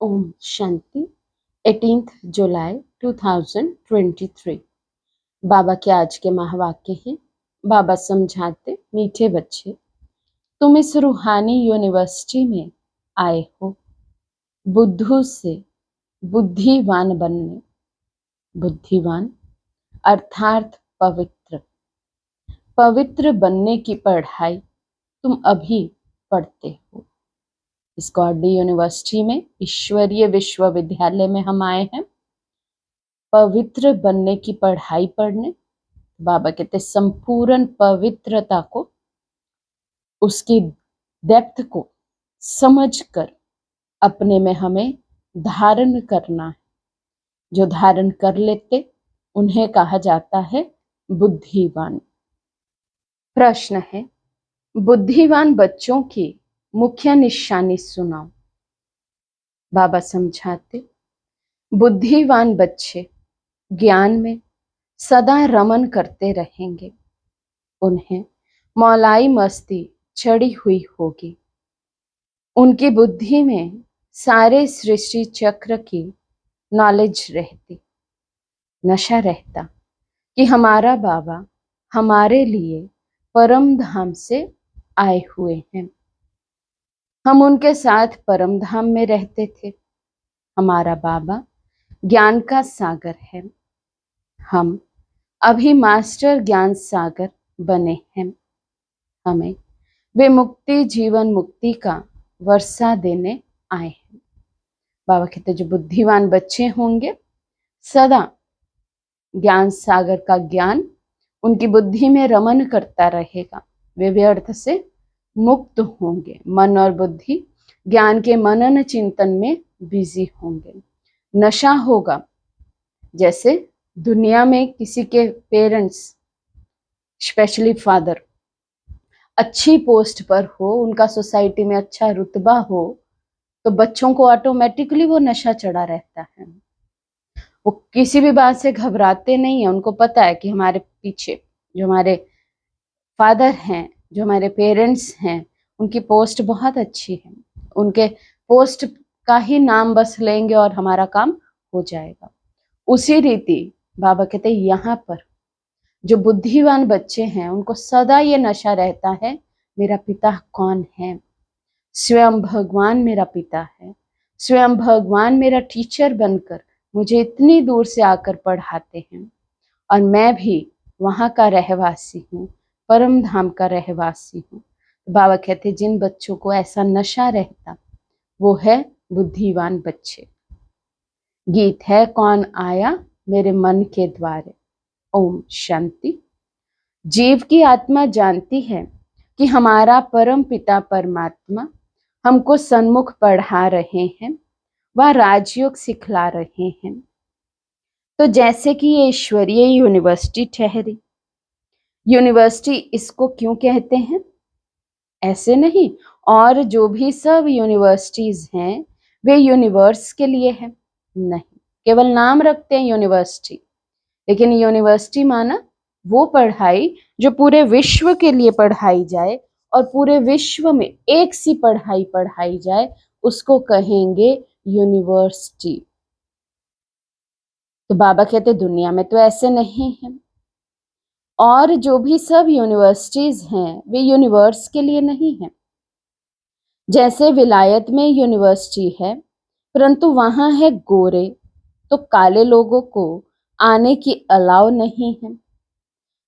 ओम शांति 18 जुलाई 2023। बाबा के आज के महावाक्य हैं। बाबा समझाते, मीठे बच्चे, तुम इस रूहानी यूनिवर्सिटी में आए हो बुद्धू से बुद्धिवान बनने। बुद्धिवान अर्थात पवित्र। पवित्र बनने की पढ़ाई तुम अभी पढ़ते हो। इस गॉडली यूनिवर्सिटी में, ईश्वरीय विश्वविद्यालय में हम आए हैं पवित्र बनने की पढ़ाई पढ़ने। बाबा कहते संपूर्ण पवित्रता को, उसकी डेप्थ को समझकर अपने में हमें धारण करना है। जो धारण कर लेते उन्हें कहा जाता है बुद्धिवान। प्रश्न है, बुद्धिवान बच्चों की मुख्य निशानी सुनाओ। बाबा समझाते, बुद्धिवान बच्चे ज्ञान में सदा रमन करते रहेंगे। उन्हें मौलाई मस्ती चढ़ी हुई होगी। उनकी बुद्धि में सारे सृष्टि चक्र की नॉलेज रहती, नशा रहता कि हमारा बाबा हमारे लिए परम धाम से आए हुए हैं। हम उनके साथ परम धाम में रहते थे। हमारा बाबा ज्ञान का सागर है। हम अभी मास्टर ज्ञान सागर बने हैं। हमें वे मुक्ति, जीवन मुक्ति का वर्षा देने आए हैं। बाबा कहते जो बुद्धिवान बच्चे होंगे, सदा ज्ञान सागर का ज्ञान उनकी बुद्धि में रमन करता रहेगा। वे व्यर्थ से मुक्त होंगे। मन और बुद्धि ज्ञान के मनन चिंतन में बिजी होंगे। नशा होगा, जैसे दुनिया में किसी के पेरेंट्स, स्पेशली फादर, अच्छी पोस्ट पर हो, उनका सोसाइटी में अच्छा रुतबा हो, तो बच्चों को ऑटोमेटिकली वो नशा चढ़ा रहता है। वो किसी भी बात से घबराते नहीं है। उनको पता है कि हमारे पीछे जो हमारे फादर हैं, जो हमारे पेरेंट्स हैं, उनकी पोस्ट बहुत अच्छी है। उनके पोस्ट का ही नाम बस लेंगे और हमारा काम हो जाएगा। उसी रीति बाबा कहते हैं यहाँ पर जो बुद्धिवान बच्चे हैं उनको सदा ये नशा रहता है, मेरा पिता कौन है। स्वयं भगवान मेरा पिता है। स्वयं भगवान मेरा टीचर बनकर मुझे इतनी दूर से आकर पढ़ाते हैं और मैं भी वहाँ का रहवासी हूँ, परम धाम का रहवासी हूँ। बाबा कहते जिन बच्चों को ऐसा नशा रहता वो है बुद्धिवान बच्चे। गीत है, कौन आया मेरे मन के द्वारे। ओम शांति। जीव की आत्मा जानती है कि हमारा परम पिता परमात्मा हमको सन्मुख पढ़ा रहे हैं, वह राजयोग सिखला रहे हैं। तो जैसे कि ये ईश्वरीय यूनिवर्सिटी ठहरी। यूनिवर्सिटी इसको क्यों कहते हैं? ऐसे नहीं, और जो भी सब यूनिवर्सिटीज हैं वे यूनिवर्स के लिए है नहीं, केवल नाम रखते हैं यूनिवर्सिटी। लेकिन यूनिवर्सिटी माना वो पढ़ाई जो पूरे विश्व के लिए पढ़ाई जाए और पूरे विश्व में एक सी पढ़ाई पढ़ाई जाए, उसको कहेंगे यूनिवर्सिटी। तो बाबा कहते दुनिया में तो ऐसे नहीं है। और जो भी सब यूनिवर्सिटीज हैं वे यूनिवर्स के लिए नहीं है। जैसे विलायत में यूनिवर्सिटी है, परंतु वहां है गोरे, तो काले लोगों को आने की अलाउ नहीं है,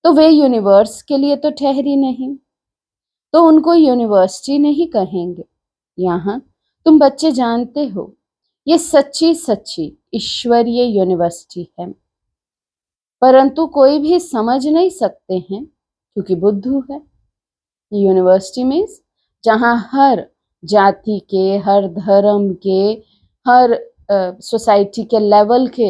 तो वे यूनिवर्स के लिए तो ठहरी नहीं, तो उनको यूनिवर्सिटी नहीं कहेंगे। यहाँ तुम बच्चे जानते हो ये सच्ची सच्ची ईश्वरीय यूनिवर्सिटी है, परंतु कोई भी समझ नहीं सकते हैं क्योंकि बुद्धू है। यूनिवर्सिटी मीन्स जहाँ हर जाति के, हर धर्म के, हर सोसाइटी के लेवल के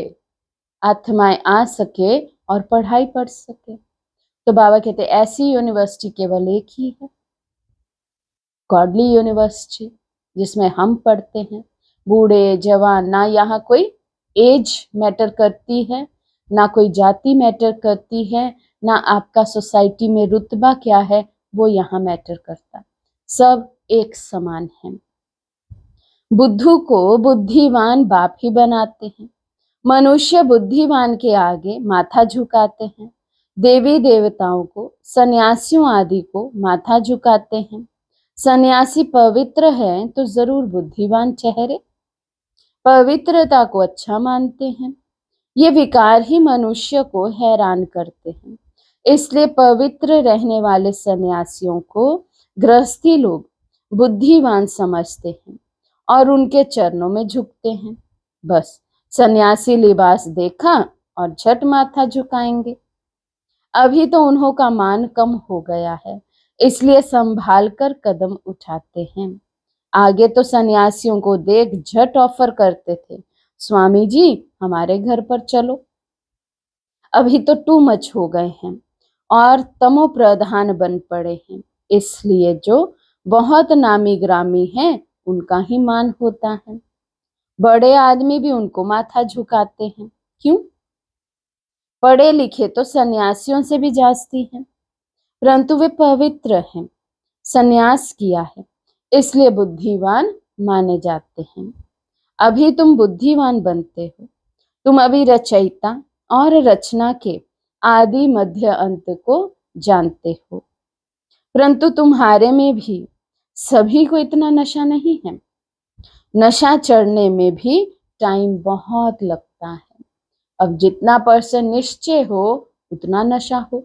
आत्माएं आ सके और पढ़ाई पढ़ सके। तो बाबा कहते ऐसी यूनिवर्सिटी केवल एक ही है, गॉडली यूनिवर्सिटी, जिसमें हम पढ़ते हैं। बूढ़े जवान, ना यहाँ कोई एज मैटर करती है, ना कोई जाति मैटर करती है, ना आपका सोसाइटी में रुतबा क्या है वो यहाँ मैटर करता। सब एक समान है। बुद्धू को बुद्धिमान बाप ही बनाते हैं। मनुष्य बुद्धिमान के आगे माथा झुकाते हैं। देवी देवताओं को, सन्यासियों आदि को माथा झुकाते हैं। सन्यासी पवित्र है तो जरूर बुद्धिमान ठहरे। पवित्रता को अच्छा मानते हैं। ये विकार ही मनुष्य को हैरान करते हैं। इसलिए पवित्र रहने वाले सन्यासियों को गृहस्थी लोग बुद्धिमान समझते हैं और उनके चरणों में झुकते हैं। बस सन्यासी लिबास देखा और झट माथा झुकाएंगे। अभी तो उन्हों का मान कम हो गया है, इसलिए संभाल कर कदम उठाते हैं। आगे तो सन्यासियों को देख झट ऑफर करते थे, स्वामी जी हमारे घर पर चलो। अभी तो टू मच हो गए हैं और तमो प्रधान बन पड़े हैं, इसलिए जो बहुत नामी ग्रामी हैं उनका ही मान होता है। बड़े आदमी भी उनको माथा झुकाते हैं। क्यों? पढ़े लिखे तो सन्यासियों से भी जास्ती हैं, परंतु वे पवित्र हैं, सन्यास किया है, इसलिए बुद्धिवान माने जाते हैं। अभी तुम बुद्धिवान बनते हो। तुम अभी रचयिता और रचना के आदि मध्य अंत को जानते हो, परंतु तुम्हारे में भी सभी को इतना नशा नहीं है। नशा चढ़ने में भी टाइम बहुत लगता है। अब जितना परसेंट निश्चय हो उतना नशा हो।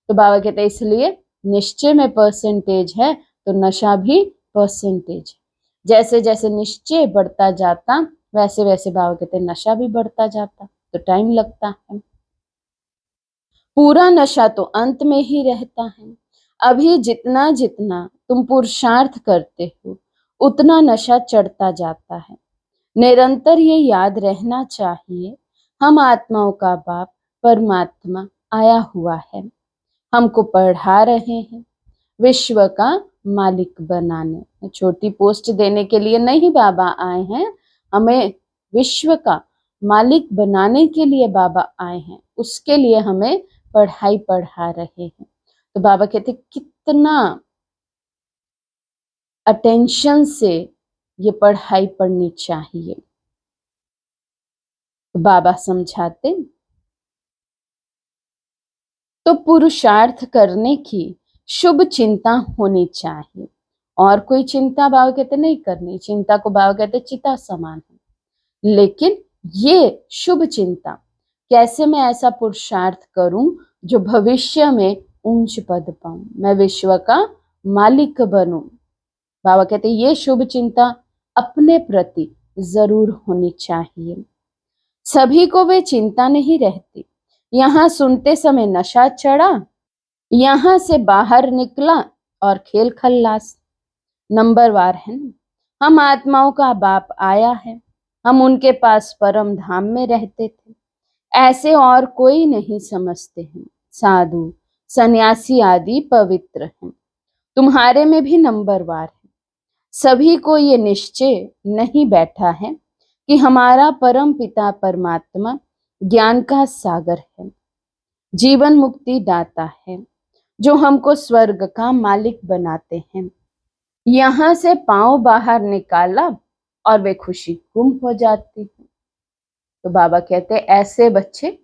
तो बाबा कहते हैं इसलिए निश्चय में परसेंटेज है तो नशा भी परसेंटेज है। जैसे जैसे निश्चय बढ़ता जाता वैसे वैसे बाबा कहते हैं नशा भी बढ़ता जाता, तो टाइम लगता है। पूरा नशा तो अंत में ही रहता है। अभी जितना जितना तुम पुरुषार्थ करते हो उतना नशा चढ़ता जाता है। निरंतर ये याद रहना चाहिए, हम आत्माओं का बाप परमात्मा आया हुआ है, हमको पढ़ा रहे हैं, विश्व का मालिक बनाने। छोटी पोस्ट देने के लिए नहीं बाबा आए हैं, हमें विश्व का मालिक बनाने के लिए बाबा आए हैं, उसके लिए हमें पढ़ाई पढ़ा रहे हैं। तो बाबा कहते कितना अटेंशन से ये पढ़ाई पढ़नी चाहिए। बाबा समझाते तो पुरुषार्थ करने की शुभ चिंता होनी चाहिए, और कोई चिंता बाबा कहते नहीं करनी। चिंता को बाबा कहते चिता समान है, लेकिन ये शुभ चिंता कैसे मैं ऐसा पुरुषार्थ करूं जो भविष्य में ऊंच पद पाऊं, मैं विश्व का मालिक बनूं। बाबा कहते ये शुभ चिंता अपने प्रति जरूर होनी चाहिए। सभी को वे चिंता नहीं रहती। यहाँ सुनते समय नशा चढ़ा, यहाँ से बाहर निकला और खेल खल्लास। नंबरवार है ना। हम आत्माओं का बाप आया है, हम उनके पास परम धाम में रहते थे, ऐसे और कोई नहीं समझते हैं। साधु सन्यासी आदि पवित्र हैं, तुम्हारे में भी नंबरवार है। सभी को ये निश्चय नहीं बैठा है कि हमारा परम पिता परमात्मा ज्ञान का सागर है, जीवन मुक्ति दाता है, जो हमको स्वर्ग का मालिक बनाते हैं। यहाँ से पांव बाहर निकाला और वे खुशी गुम हो जाती है। तो बाबा कहते ऐसे बच्चे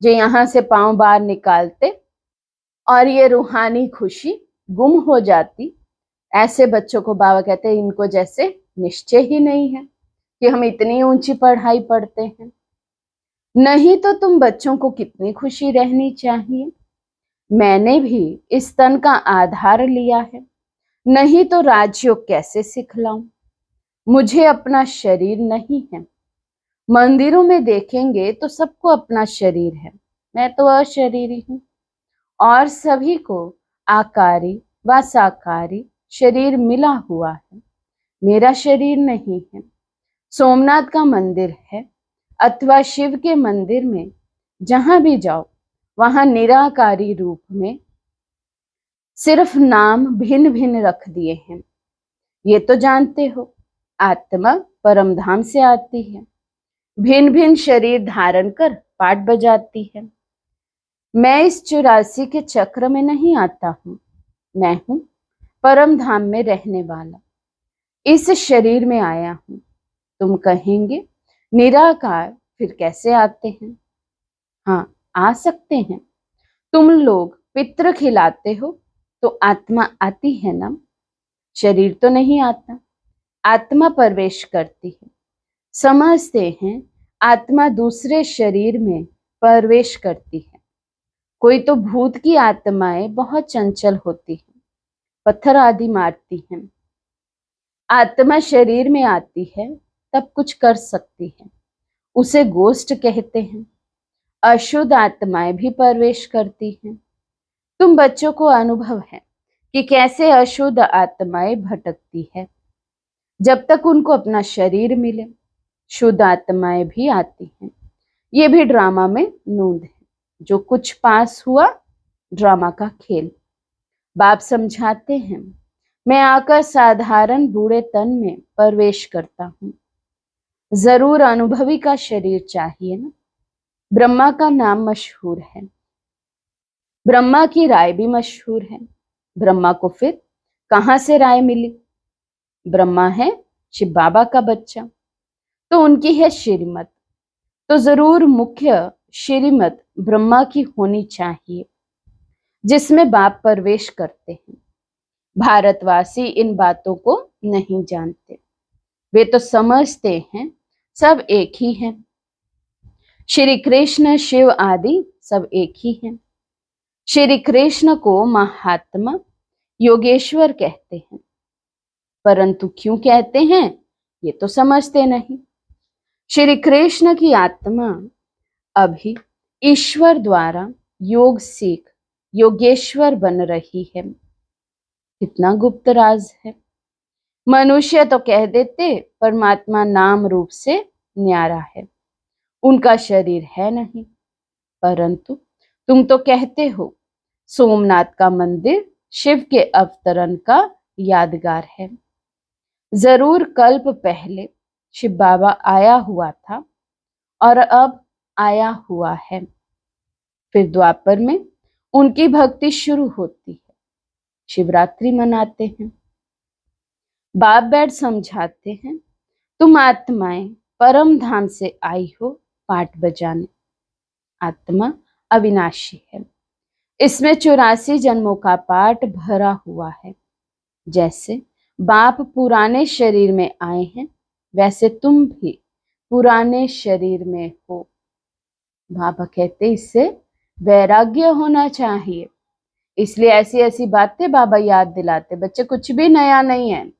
जो यहाँ से पांव बाहर निकालते और ये रूहानी खुशी गुम हो जाती, ऐसे बच्चों को बाबा कहते हैं इनको जैसे निश्चय ही नहीं है कि हम इतनी ऊंची पढ़ाई पढ़ते हैं। नहीं तो तुम बच्चों को कितनी खुशी रहनी चाहिए। मैंने भी इस तन का आधार लिया है, नहीं तो राजयोग कैसे सिखलाऊं। मुझे अपना शरीर नहीं है। मंदिरों में देखेंगे तो सबको अपना शरीर है, मैं तो अशरीरी हूं, और सभी को आकारी व साकारी शरीर मिला हुआ है, मेरा शरीर नहीं है। सोमनाथ का मंदिर है अथवा शिव के मंदिर में जहां भी जाओ वहां निराकारी रूप में सिर्फ नाम भिन्न भिन्न रख दिए हैं। ये तो जानते हो आत्मा परम धाम से आती है, भिन्न भिन्न शरीर धारण कर पाठ बजाती है। मैं इस 84 के चक्र में नहीं आता हूं, मैं हूं परम धाम में रहने वाला, इस शरीर में आया हूं। तुम कहेंगे निराकार फिर कैसे आते हैं? हाँ, आ सकते हैं। तुम लोग पितृ खिलाते हो तो आत्मा आती है ना, शरीर तो नहीं आता। आत्मा प्रवेश करती है। समझते हैं आत्मा दूसरे शरीर में प्रवेश करती है। कोई तो भूत की आत्माएं बहुत चंचल होती हैं, पत्थर आदि मारती हैं। आत्मा शरीर में आती है तब कुछ कर सकती है, उसे गोष्ठ कहते हैं। अशुद्ध आत्माएं भी प्रवेश करती हैं। तुम बच्चों को अनुभव है कि कैसे अशुद्ध आत्माएं भटकती है। जब तक उनको अपना शरीर मिले, शुद्ध आत्माएं भी आती हैं। ये भी ड्रामा में नूंद है। जो कुछ पास हुआ, ड्रामा का खेल। बाप समझाते हैं, मैं आकर साधारण बूढ़े तन में प्रवेश करता हूँ। जरूर अनुभवी का शरीर चाहिए ना। ब्रह्मा का नाम मशहूर है, ब्रह्मा की राय भी मशहूर है। ब्रह्मा को फिर कहाँ से राय मिली? ब्रह्मा है शिव बाबा का बच्चा, तो उनकी है श्रीमत। तो जरूर मुख्य श्रीमत ब्रह्मा की होनी चाहिए, जिसमें बाप प्रवेश करते हैं। भारतवासी इन बातों को नहीं जानते। वे तो समझते हैं सब एक ही हैं। श्री कृष्ण शिव आदि सब एक ही हैं। श्री कृष्ण को महात्मा योगेश्वर कहते हैं, परंतु क्यों कहते हैं ये तो समझते नहीं। श्री कृष्ण की आत्मा अभी ईश्वर द्वारा योग सीख योगेश्वर बन रही है। कितना गुप्त राज है। मनुष्य तो कह देते परमात्मा नाम रूप से न्यारा है, उनका शरीर है नहीं। परंतु तुम तो कहते हो सोमनाथ का मंदिर शिव के अवतरण का यादगार है। जरूर कल्प पहले शिव बाबा आया हुआ था और अब आया हुआ है। फिर द्वापर में उनकी भक्ति शुरू होती है। शिवरात्रि मनाते हैं। बाप बैठ समझाते हैं, तुम आत्माएं परम धाम से आई हो पाठ बजाने। आत्मा अविनाशी है, इसमें 84 जन्मों का पाठ भरा हुआ है। जैसे बाप पुराने शरीर में आए हैं, वैसे तुम भी पुराने शरीर में हो। बाबा कहते इससे वैराग्य होना चाहिए, इसलिए ऐसी ऐसी बातें बाबा याद दिलाते। बच्चे कुछ भी नया नहीं है,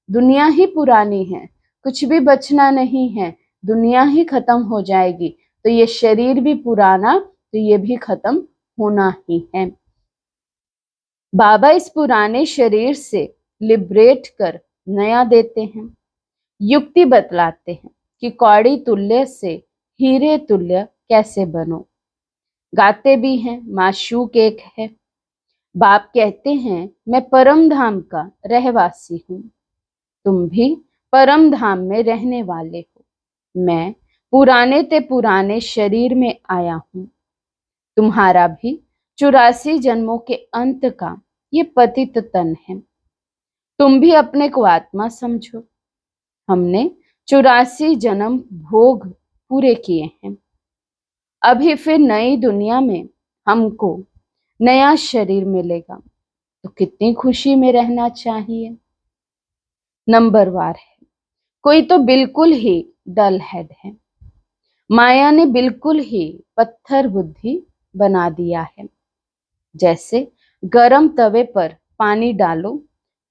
दुनिया ही पुरानी है, कुछ भी बचना नहीं है, दुनिया ही खत्म हो जाएगी। तो ये शरीर भी पुराना, तो ये भी खत्म होना ही है। बाबा इस पुराने शरीर से लिबरेट कर नया देते हैं। युक्ति बतलाते हैं कि कौड़ी तुल्य से हीरे तुल्य कैसे बनो। गाते भी हैं, माशूक एक है। बाप कहते हैं, मैं परम धाम का रहवासी हूँ, तुम भी परम धाम में रहने वाले हो। मैं पुराने ते पुराने शरीर में आया हूँ। तुम्हारा भी 84 जन्मों के अंत का ये पतित तन है। तुम भी अपने को आत्मा समझो। हमने 84 जन्म भोग पूरे किए हैं। अभी फिर नई दुनिया में हमको नया शरीर मिलेगा, तो कितनी खुशी में रहना चाहिए। नंबरवार है। कोई तो बिल्कुल ही डल हेड है। माया ने बिल्कुल ही पत्थर बुद्धि बना दिया है। जैसे गरम तवे पर पानी डालो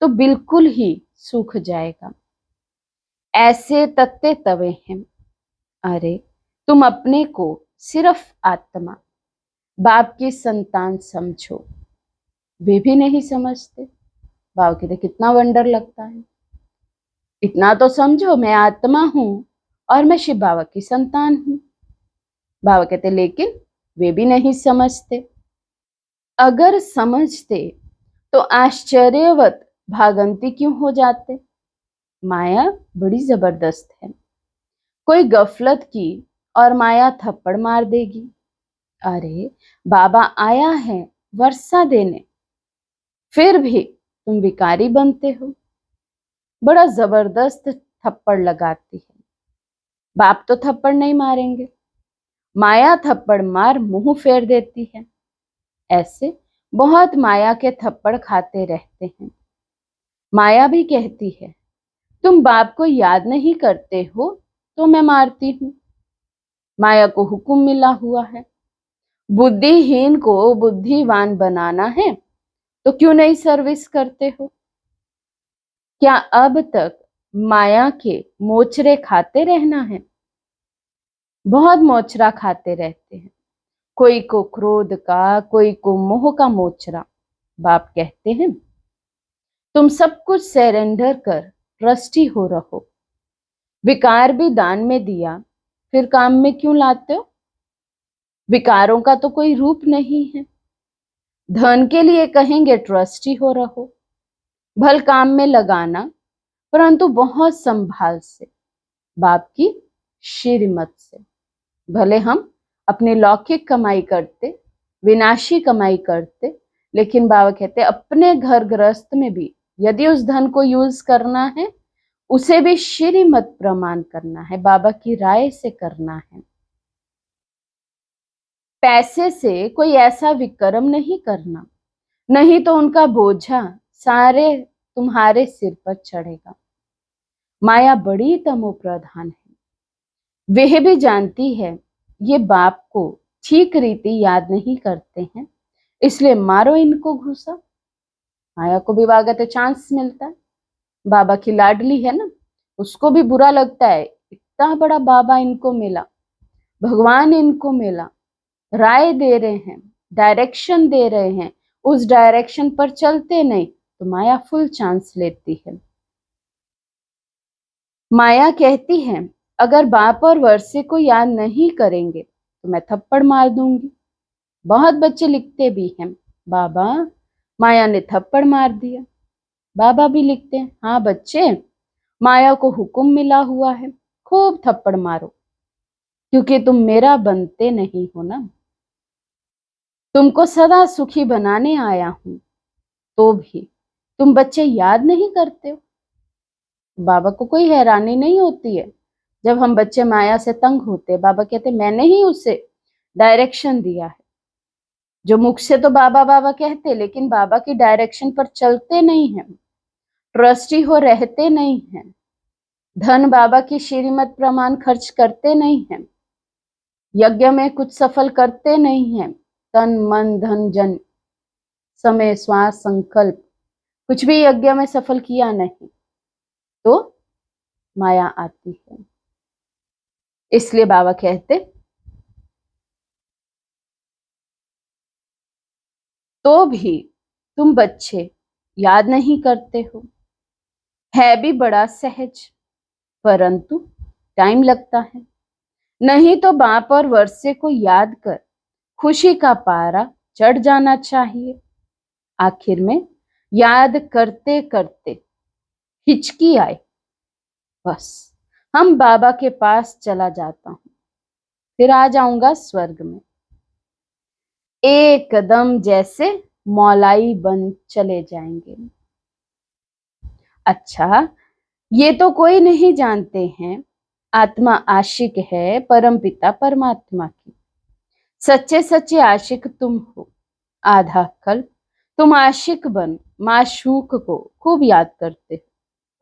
तो बिल्कुल ही सूख जाएगा, ऐसे तत्ते तवे हैं। अरे तुम अपने को सिर्फ आत्मा बाप की संतान समझो। वे भी नहीं समझते। बाबा कहते कितना वंडर लगता है। इतना तो समझो, मैं आत्मा हूं और मैं शिव बाबा की संतान हूं। बाबा कहते लेकिन वे भी नहीं समझते। अगर समझते तो आश्चर्यवत भागंती क्यों हो जाते। माया बड़ी जबरदस्त है। कोई गफलत की और माया थप्पड़ मार देगी। अरे बाबा आया है वर्षा देने, फिर भी तुम भिखारी बनते हो। बड़ा जबरदस्त थप्पड़ लगाती है। बाप तो थप्पड़ नहीं मारेंगे, माया थप्पड़ मार मुंह फेर देती है। ऐसे बहुत माया के थप्पड़ खाते रहते हैं। माया भी कहती है, तुम बाप को याद नहीं करते हो तो मैं मारती हूं। माया को हुक्म मिला हुआ है, बुद्धिहीन को बुद्धिवान बनाना है तो क्यों नहीं सर्विस करते हो? क्या अब तक माया के मोचरे खाते रहना है? बहुत मोचरा खाते रहते हैं, कोई को क्रोध का, कोई को मोह का मोचरा। बाप कहते हैं, तुम सब कुछ सरेंडर कर ट्रस्टी हो रहो। विकार भी दान में दिया, फिर काम में क्यों लाते हो? विकारों का तो कोई रूप नहीं है। धन के लिए कहेंगे ट्रस्टी हो रहो, भल काम में लगाना, परंतु बहुत संभाल से, बाप की श्रीमत से। भले हम अपनी लौकिक कमाई करते, विनाशी कमाई करते, लेकिन बाबा कहते अपने घर गृहस्थ में भी यदि उस धन को यूज करना है, उसे भी श्रीमत प्रमाण करना है, बाबा की राय से करना है। पैसे से कोई ऐसा विक्रम नहीं करना, नहीं तो उनका बोझा सारे तुम्हारे सिर पर चढ़ेगा। माया बड़ी तमो प्रधान है, वह भी जानती है ये बाप को ठीक रीति याद नहीं करते हैं, इसलिए मारो इनको घूसा। माया को भी वागत चांस मिलता है, बाबा की लाडली है ना, उसको भी बुरा लगता है, इतना बड़ा बाबा इनको मिला, भगवान इनको मिला, राय दे रहे हैं, डायरेक्शन दे रहे हैं, उस डायरेक्शन पर चलते नहीं तो माया फुल चांस लेती है। माया कहती है, अगर बाप और वर्षे को याद नहीं करेंगे तो मैं थप्पड़ मार दूंगी। बहुत बच्चे लिखते भी हैं, बाबा माया ने थप्पड़ मार दिया। बाबा भी लिखते हैं, हाँ बच्चे, माया को हुक्म मिला हुआ है, खूब थप्पड़ मारो, क्योंकि तुम मेरा बनते नहीं हो ना। तुमको सदा सुखी बनाने आया हूं, तो भी तुम बच्चे याद नहीं करते हो। बाबा को कोई हैरानी नहीं होती है जब हम बच्चे माया से तंग होते। बाबा कहते मैंने ही उसे डायरेक्शन दिया है। जो मुख से तो बाबा बाबा कहते, लेकिन बाबा की डायरेक्शन पर चलते नहीं हैं, ट्रस्टी हो रहते नहीं हैं, धन बाबा की श्रीमत प्रमाण खर्च करते नहीं हैं, यज्ञ में कुछ सफल करते नहीं हैं, तन मन धन जन समय श्वास संकल्प कुछ भी यज्ञ में सफल किया नहीं, तो माया आती है। इसलिए बाबा कहते तो भी तुम बच्चे याद नहीं करते हो। है भी बड़ा सहज, परंतु टाइम लगता है। नहीं तो बाप और वर्षे को याद कर खुशी का पारा चढ़ जाना चाहिए। आखिर में याद करते करते हिचकी आए, बस हम बाबा के पास चला जाता हूं, फिर आ जाऊंगा स्वर्ग में। एकदम जैसे मौलाई बन चले जाएंगे। अच्छा, ये तो कोई नहीं जानते हैं, आत्मा आशिक है परमपिता परमात्मा की। सच्चे सच्चे आशिक तुम हो। आधा कल तुम आशिक बन माशूक को खूब याद करते हो,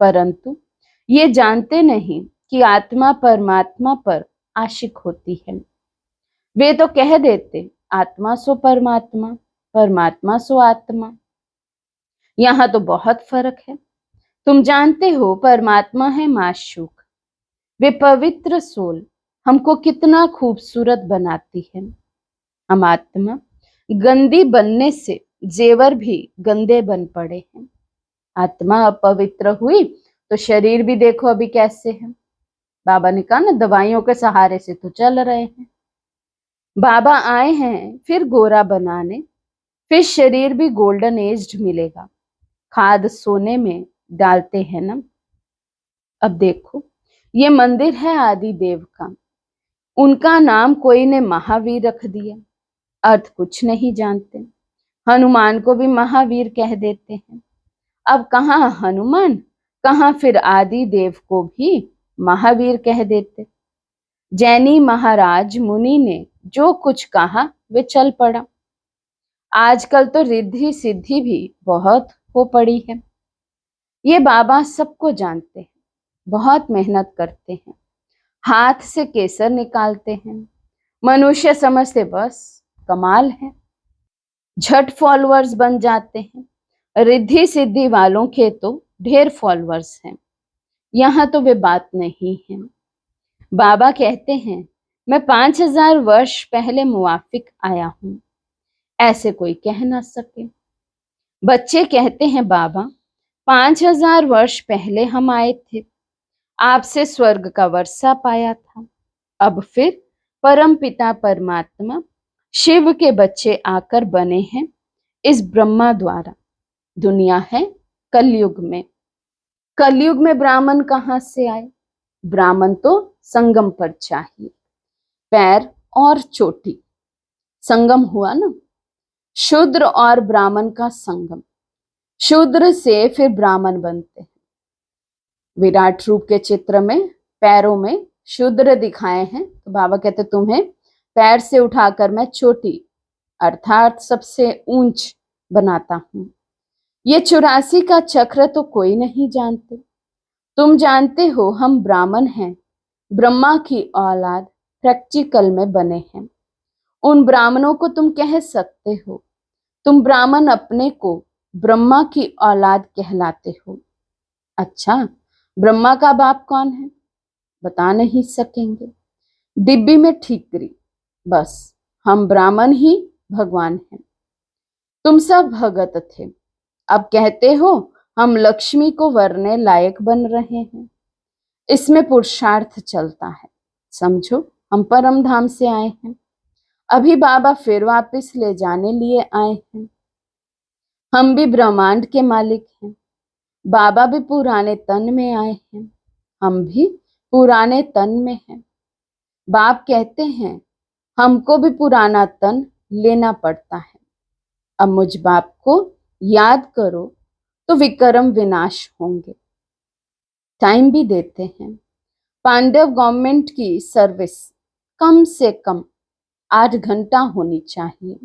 परंतु ये जानते नहीं कि आत्मा परमात्मा पर आशिक होती है। वे तो कह देते आत्मा सो परमात्मा, परमात्मा सो आत्मा। यहाँ तो बहुत फर्क है। तुम जानते हो परमात्मा है माशूक, वे पवित्र सोल हमको कितना खूबसूरत बनाती है। हम आत्मा गंदी बनने से जेवर भी गंदे बन पड़े हैं। आत्मा अपवित्र हुई तो शरीर भी देखो अभी कैसे है। बाबा ने कहा ना, दवाइयों के सहारे से तो चल रहे हैं। बाबा आए हैं फिर गोरा बनाने, फिर शरीर भी गोल्डन एज्ड मिलेगा। खाद सोने में डालते हैं ना। अब देखो, ये मंदिर है आदि देव का, उनका नाम कोई ने महावीर रख दिया, अर्थ कुछ नहीं जानते। हनुमान को भी महावीर कह देते हैं। अब कहाँ हनुमान, कहाँ फिर आदि देव को भी महावीर कह देते। जैनी महाराज मुनि ने जो कुछ कहा वे चल पड़ा। आजकल तो रिद्धि सिद्धि भी बहुत हो पड़ी है। ये बाबा सबको जानते हैं, बहुत मेहनत करते हैं, हाथ से केसर निकालते हैं। मनुष्य समझते बस कमाल है, झट फॉलोअर्स बन जाते हैं। रिद्धि सिद्धि वालों के तो ढेर फॉलोअर्स हैं, यहाँ तो वे बात नहीं है। बाबा कहते हैं मैं 5000 वर्ष पहले मुवाफिक आया हूं, ऐसे कोई कह ना सके। बच्चे कहते हैं बाबा 5000 वर्ष पहले हम आए थे, आपसे स्वर्ग का वर्षा पाया था। अब फिर परम पिता परमात्मा शिव के बच्चे आकर बने हैं इस ब्रह्मा द्वारा। दुनिया है कलयुग में। कलयुग में ब्राह्मण कहाँ से आए? ब्राह्मण तो संगम पर चाहिए, पैर और चोटी, संगम हुआ ना, शूद्र और ब्राह्मण का संगम। शूद्र से फिर ब्राह्मण बनते हैं। विराट रूप के चित्र में पैरों में शूद्र दिखाए हैं, तो बाबा कहते तुम्हें पैर से उठाकर मैं चोटी अर्थात सबसे ऊंच बनाता हूं। ये 84 का चक्र तो कोई नहीं जानते। तुम जानते हो हम ब्राह्मण हैं, ब्रह्मा की औलाद, प्रैक्टिकल में बने हैं। उन ब्राह्मणों को तुम कह सकते हो। तुम ब्राह्मण अपने को ब्रह्मा की औलाद कहलाते हो। अच्छा, ब्रह्मा का बाप कौन है? बता नहीं सकेंगे। डिब्बी में ठीकरी, बस हम ब्राह्मण ही भगवान हैं। तुम सब भगत थे, अब कहते हो हम लक्ष्मी को वरने लायक बन रहे हैं। इसमें पुरुषार्थ चलता है। समझो हम परम धाम से आए हैं, अभी बाबा फिर वापस ले जाने लिए आए हैं। हम भी ब्रह्मांड के मालिक हैं। बाबा भी पुराने तन में आए हैं, हम भी पुराने तन में हैं। बाप कहते हैं हमको भी पुराना तन लेना पड़ता है। अब मुझ बाप को याद करो तो विक्रम विनाश होंगे। टाइम भी देते हैं। पांडव गवर्नमेंट की सर्विस कम से कम 8 घंटा होनी चाहिए।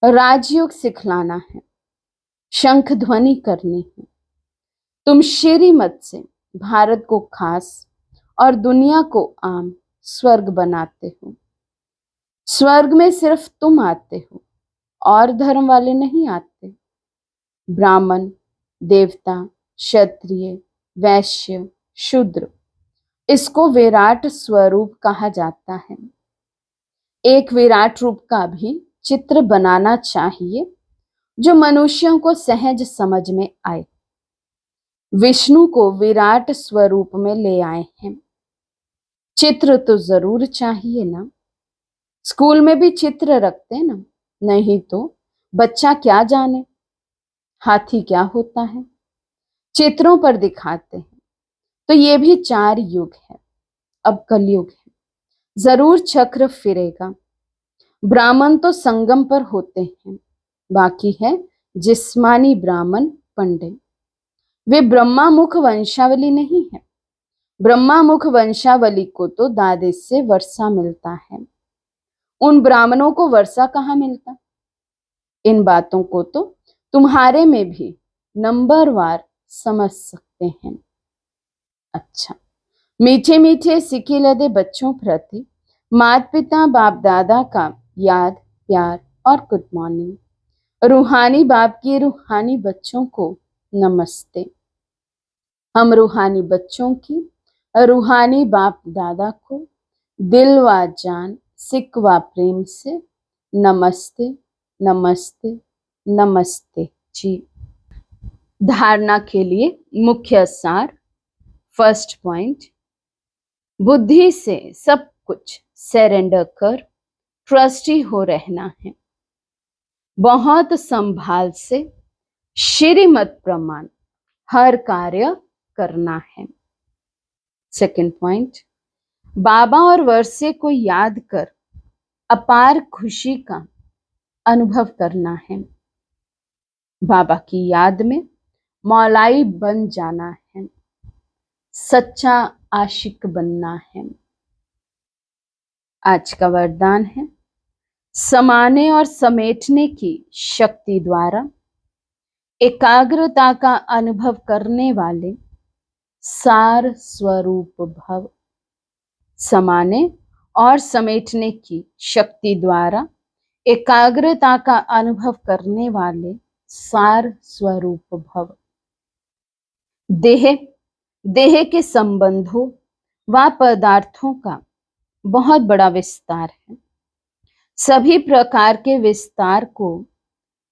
राजयोग सिखलाना है, शंख ध्वनि करनी है। तुम श्रीमत से भारत को खास और दुनिया को आम स्वर्ग बनाते हो। स्वर्ग में सिर्फ तुम आते हो और धर्म वाले नहीं आते। ब्राह्मण, देवता, क्षत्रिय, वैश्य, शूद्र, इसको विराट स्वरूप कहा जाता है। एक विराट रूप का भी चित्र बनाना चाहिए जो मनुष्यों को सहज समझ में आए। विष्णु को विराट स्वरूप में ले आए हैं। चित्र तो जरूर चाहिए ना। स्कूल में भी चित्र रखते ना, नहीं तो बच्चा क्या जाने हाथी क्या होता है। चित्रों पर दिखाते हैं। तो ये भी 4 युग है, अब कलयुग है, जरूर चक्र फिरेगा। ब्राह्मण तो संगम पर होते हैं, बाकी है जिस्मानी ब्राह्मण पंडित। वे ब्रह्मा मुख वंशावली नहीं है। ब्रह्मा मुख वंशावली को तो दादे से वर्षा मिलता है, उन ब्राह्मणों को वर्षा कहाँ मिलता? इन बातों को तो तुम्हारे में भी नंबरवार समझ सकते हैं। अच्छा, मीठे मीठे सिके लदे बच्चों प्रति माता पिता बाप दादा का याद प्यार और गुड मॉर्निंग। रूहानी बाप की रूहानी बच्चों को नमस्ते। हम रूहानी बच्चों की रूहानी बाप दादा को दिल व जान सिक व प्रेम से नमस्ते नमस्ते नमस्ते जी। धारणा के लिए मुख्य सार। फर्स्ट पॉइंट, बुद्धि से सब कुछ सरेंडर कर ट्रस्टी हो रहना है। बहुत संभाल से श्रीमत प्रमाण हर कार्य करना है। सेकंड पॉइंट, बाबा और वर्षे को याद कर अपार खुशी का अनुभव करना है। बाबा की याद में मौलाई बन जाना है, सच्चा आशिक बनना है। आज का वरदान है समाने और समेटने की शक्ति द्वारा एकाग्रता का अनुभव करने वाले सार स्वरूप भव। समाने और समेटने की शक्ति द्वारा एकाग्रता का अनुभव करने वाले सार स्वरूप भव। देह के संबंधों व पदार्थों का बहुत बड़ा विस्तार है। सभी प्रकार के विस्तार को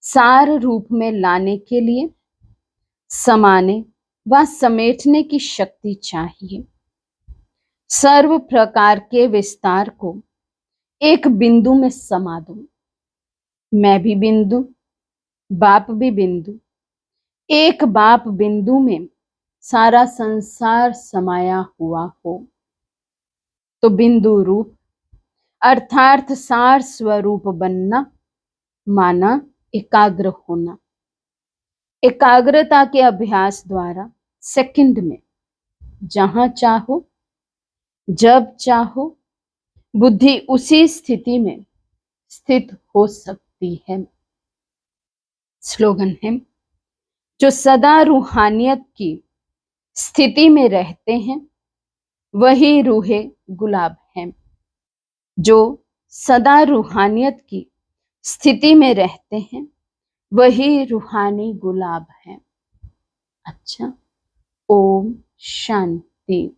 सार रूप में लाने के लिए समाने व समेटने की शक्ति चाहिए। सर्व प्रकार के विस्तार को एक बिंदु में समा दो। मैं भी बिंदु, बाप भी बिंदु, एक बाप बिंदु में सारा संसार समाया हुआ हो तो बिंदु रूप अर्थात सार स्वरूप बनना माना एकाग्र होना। एकाग्रता के अभ्यास द्वारा सेकंड में जहां चाहो जब चाहो बुद्धि उसी स्थिति में स्थित हो सकती है। स्लोगन है, जो सदा रूहानियत की स्थिति में रहते हैं वही रूहे गुलाब हैं। जो सदा रूहानियत की स्थिति में रहते हैं वही रूहानी गुलाब है। अच्छा, ओम शांति।